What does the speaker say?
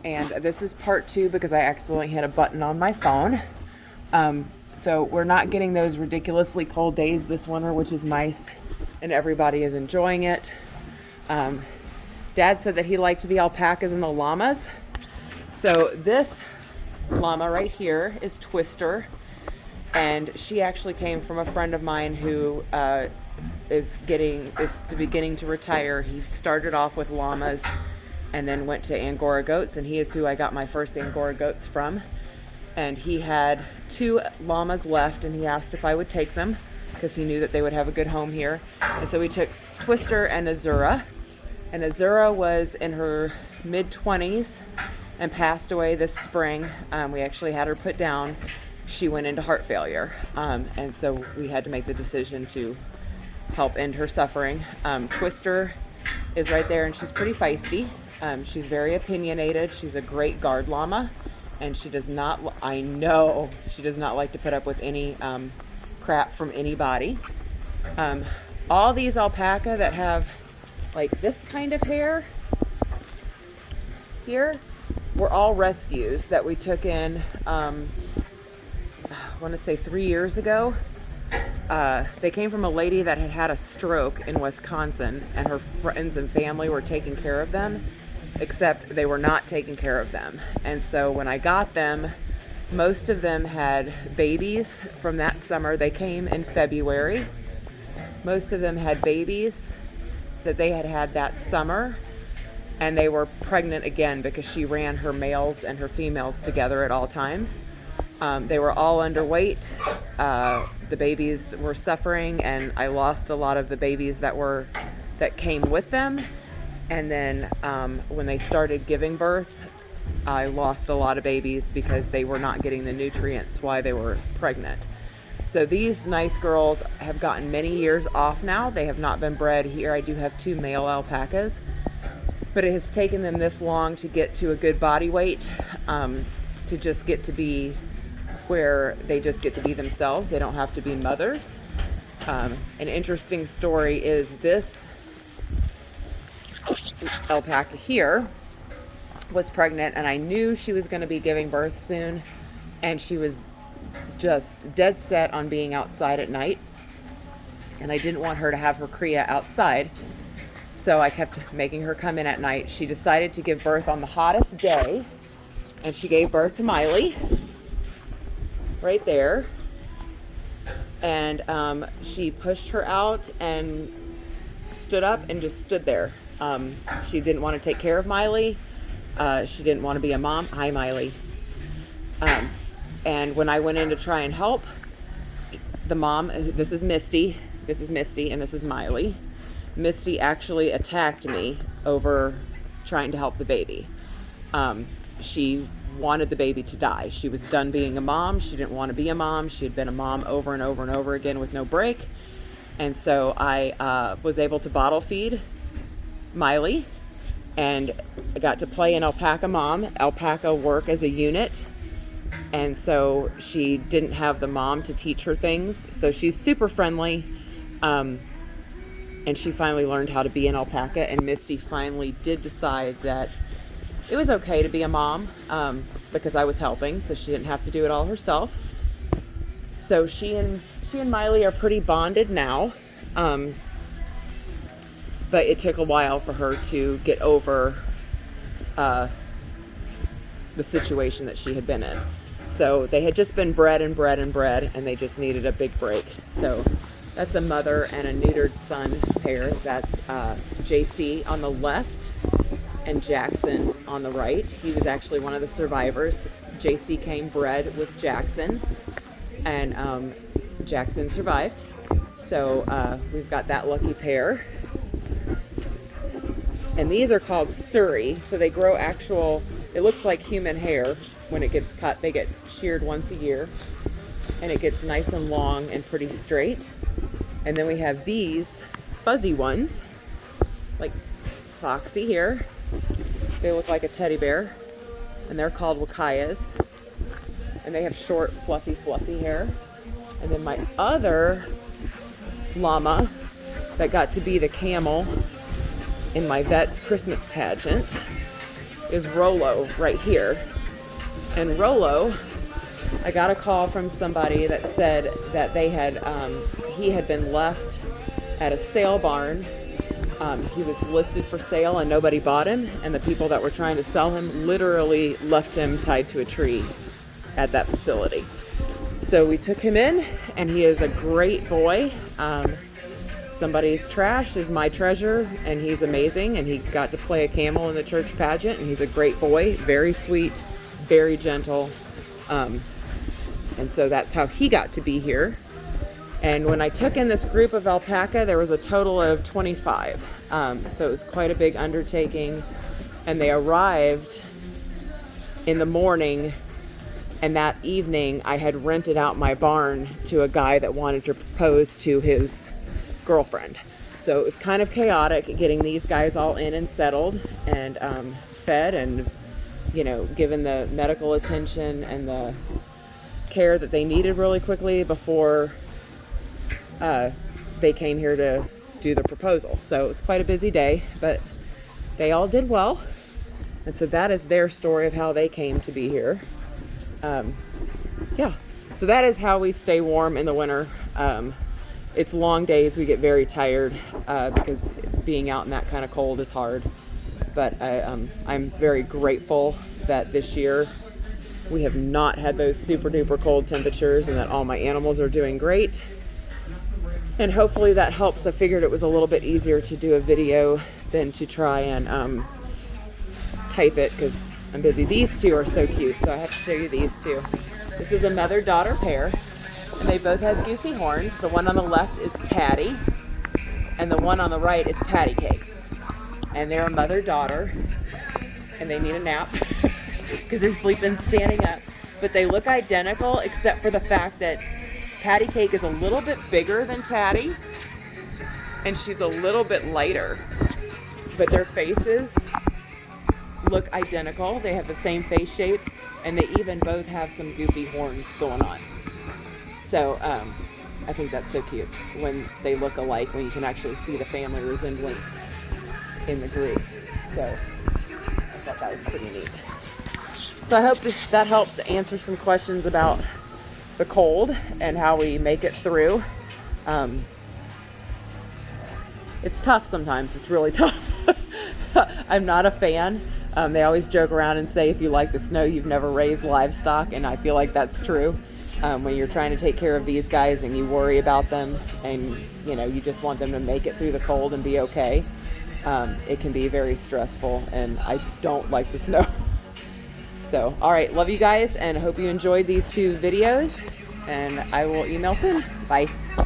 And this is part 2 because I accidentally hit a button on my phone. So we're not getting those ridiculously cold days this winter, which is nice, and everybody is enjoying it. Dad said that he liked the alpacas and the llamas. So this llama right here is Twister, and she actually came from a friend of mine who is beginning to retire. He started off with llamas and then went to Angora goats, and he is who I got my first Angora goats from. And he had 2 llamas left, and he asked if I would take them because he knew that they would have a good home here. And so we took Twister and Azura. And Azura was in her mid-20s and passed away this spring. We actually had her put down. She went into heart failure. And so we had to make the decision to help end her suffering. Twister is right there, and she's pretty feisty. She's very opinionated. She's a great guard llama. And she does not, I know, she does not like to put up with any crap from anybody. All these alpaca that have like this kind of hair here were all rescues that we took in, I want to say 3 years ago. They came from a lady that had had a stroke in Wisconsin, and her friends and family were taking care of them, except they were not taking care of them. And so when I got them, most of them had babies from that summer. They came in February. Most of them had babies that they had had that summer, and they were pregnant again because she ran her males and her females together at all times. They were all underweight. The babies were suffering, and I lost a lot of the babies that came with them. And then when they started giving birth, I lost a lot of babies because they were not getting the nutrients while they were pregnant. So these nice girls have gotten many years off now. They have not been bred here. I do have 2 male alpacas, but it has taken them this long to get to a good body weight, to just get to be where they just get to be themselves. They don't have to be mothers. An interesting story is this alpaca here was pregnant, and I knew she was going to be giving birth soon, and she was just dead set on being outside at night, and I didn't want her to have her cria outside, so I kept making her come in at night. She decided to give birth on the hottest day, and she gave birth to Miley right there, and she pushed her out and stood up and just stood there. She didn't want to take care of Miley. She didn't want to be a mom. Hi, Miley. And when I went in to try and help the mom, this is Misty, and this is Miley. Misty actually attacked me over trying to help the baby. She wanted the baby to die. She was done being a mom. She didn't want to be a mom. She had been a mom over and over and over again with no break. And so I was able to bottle feed Miley, and I got to play an alpaca mom. Alpaca work as a unit, and so she didn't have the mom to teach her things. So she's super friendly, and she finally learned how to be an alpaca. And Misty finally did decide that it was okay to be a mom, because I was helping, so she didn't have to do it all herself. So she and Miley are pretty bonded now. But it took a while for her to get over the situation that she had been in. So they had just been bred, and they just needed a big break. So that's a mother and a neutered son pair. That's JC on the left and Jackson on the right. He was actually one of the survivors. JC came bred with Jackson, and Jackson survived. So we've got that lucky pair. And these are called Surrey, so they grow it looks like human hair when it gets cut. They get sheared once a year, and it gets nice and long and pretty straight. And then we have these fuzzy ones, like Foxy here. They look like a teddy bear, and they're called Wakayas. And they have short, fluffy hair. And then my other llama that got to be the camel in my vet's Christmas pageant is Rollo right here. And Rollo, I got a call from somebody that said that they had, he had been left at a sale barn. He was listed for sale and nobody bought him, and the people that were trying to sell him literally left him tied to a tree at that facility. So we took him in, and he is a great boy. Somebody's trash is my treasure, and he's amazing, and he got to play a camel in the church pageant, and he's a great boy, very sweet, very gentle, and so that's how he got to be here. And when I took in this group of alpaca, there was a total of 25. So it was quite a big undertaking. And they arrived in the morning, and that evening I had rented out my barn to a guy that wanted to propose to his girlfriend. So it was kind of chaotic getting these guys all in and settled and fed and, you know, given the medical attention and the care that they needed really quickly before they came here to do the proposal. So it was quite a busy day, but they all did well. And so that is their story of how they came to be here. Yeah, so that is how we stay warm in the winter. It's long days, we get very tired because being out in that kind of cold is hard. But I'm very grateful that this year we have not had those super duper cold temperatures and that all my animals are doing great. And hopefully that helps. I figured it was a little bit easier to do a video than to try and type it because I'm busy. These two are so cute, so I have to show you these two. This is a mother-daughter pair, and they both have goofy horns. The one on the left is Tatty, and the one on the right is Patty Cakes. And they're a mother-daughter, and they need a nap because they're sleeping standing up. But they look identical except for the fact that Patty Cake is a little bit bigger than Tatty, and she's a little bit lighter, but their faces look identical. They have the same face shape, and they even both have some goofy horns going on. So I think that's so cute when they look alike, when you can actually see the family resemblance in the group. So I thought that was pretty neat. So I hope that helps to answer some questions about the cold and how we make it through. It's tough sometimes. It's really tough. I'm not a fan. They always joke around and say if you like the snow, you've never raised livestock, and I feel like that's true. When you're trying to take care of these guys and you worry about them and you know you just want them to make it through the cold and be okay, it can be very stressful, and I don't like the snow. So, all right, love you guys, and hope you enjoyed these two videos, and I will email soon. Bye.